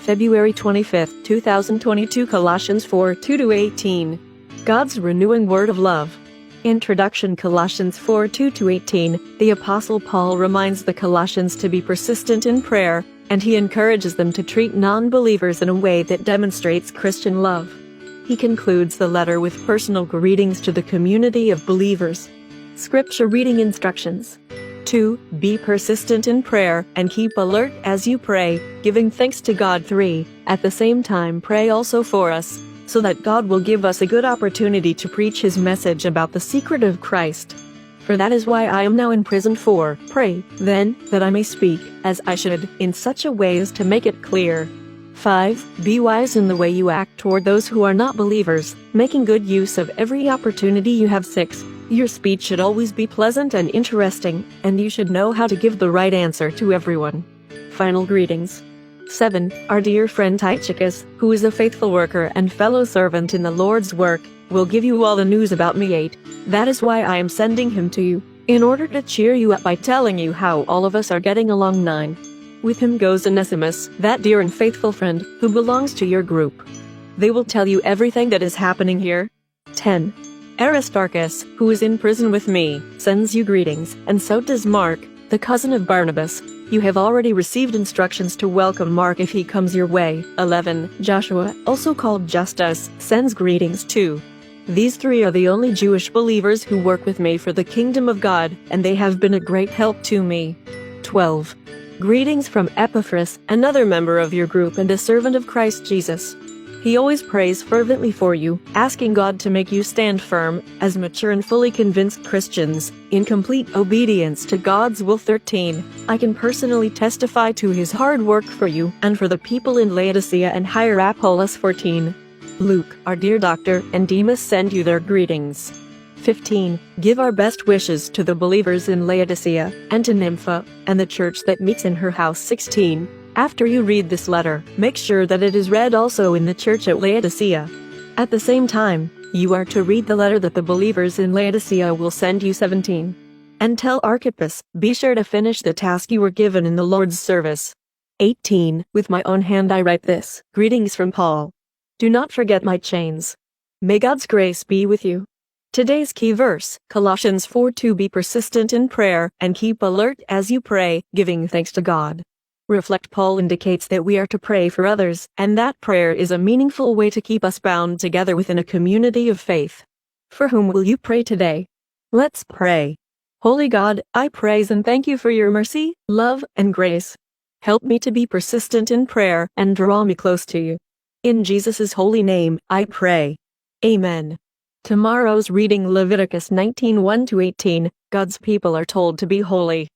February 25, 2022. Colossians 4, 2-18. God's renewing word of love. Introduction. Colossians 4, 2-18. The Apostle Paul reminds the Colossians to be persistent in prayer, and he encourages them to treat non-believers in a way that demonstrates Christian love. He concludes the letter with personal greetings to the community of believers. Scripture reading instructions. 2. Be persistent in prayer and keep alert as you pray, giving thanks to God. 3. At the same time pray also for us, so that God will give us a good opportunity to preach His message about the secret of Christ. For that is why I am now in prison. 4. Pray, then, that I may speak, as I should, in such a way as to make it clear. 5. Be wise in the way you act toward those who are not believers, making good use of every opportunity you have. 6. Your speech should always be pleasant and interesting, and you should know how to give the right answer to everyone. Final greetings. 7. Our dear friend Tychicus, who is a faithful worker and fellow servant in the Lord's work, will give you all the news about me. 8. That is why I am sending him to you, in order to cheer you up by telling you how all of us are getting along. 9. With him goes Onesimus, that dear and faithful friend, who belongs to your group. They will tell you everything that is happening here. 10. Aristarchus, who is in prison with me, sends you greetings, and so does Mark, the cousin of Barnabas. You have already received instructions to welcome Mark if he comes your way. 11. Joshua, also called Justus, sends greetings too. These 3 are the only Jewish believers who work with me for the kingdom of God, and they have been a great help to me. 12. Greetings from Epiphys, another member of your group and a servant of Christ Jesus. He always prays fervently for you, asking God to make you stand firm, as mature and fully convinced Christians, in complete obedience to God's will. 13. I can personally testify to his hard work for you and for the people in Laodicea and Hierapolis. 14. Luke, our dear doctor, and Demas send you their greetings. 15. Give our best wishes to the believers in Laodicea, and to Nympha, and the church that meets in her house. 16. After you read this letter, make sure that it is read also in the church at Laodicea. At the same time, you are to read the letter that the believers in Laodicea will send you. 17. And tell Archippus, be sure to finish the task you were given in the Lord's service. 18. With my own hand I write this. Greetings from Paul. Do not forget my chains. May God's grace be with you. Today's key verse, Colossians 4:2. Be persistent in prayer, and keep alert as you pray, giving thanks to God. Reflect. Paul indicates that we are to pray for others, and that prayer is a meaningful way to keep us bound together within a community of faith. For whom will you pray today? Let's pray. Holy God, I praise and thank you for your mercy, love, and grace. Help me to be persistent in prayer and draw me close to you. In Jesus' holy name, I pray. Amen. Tomorrow's reading, Leviticus 19:1-18. God's people are told to be holy.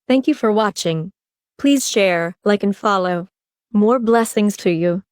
Thank you for watching. Please share, like, and follow. More blessings to you.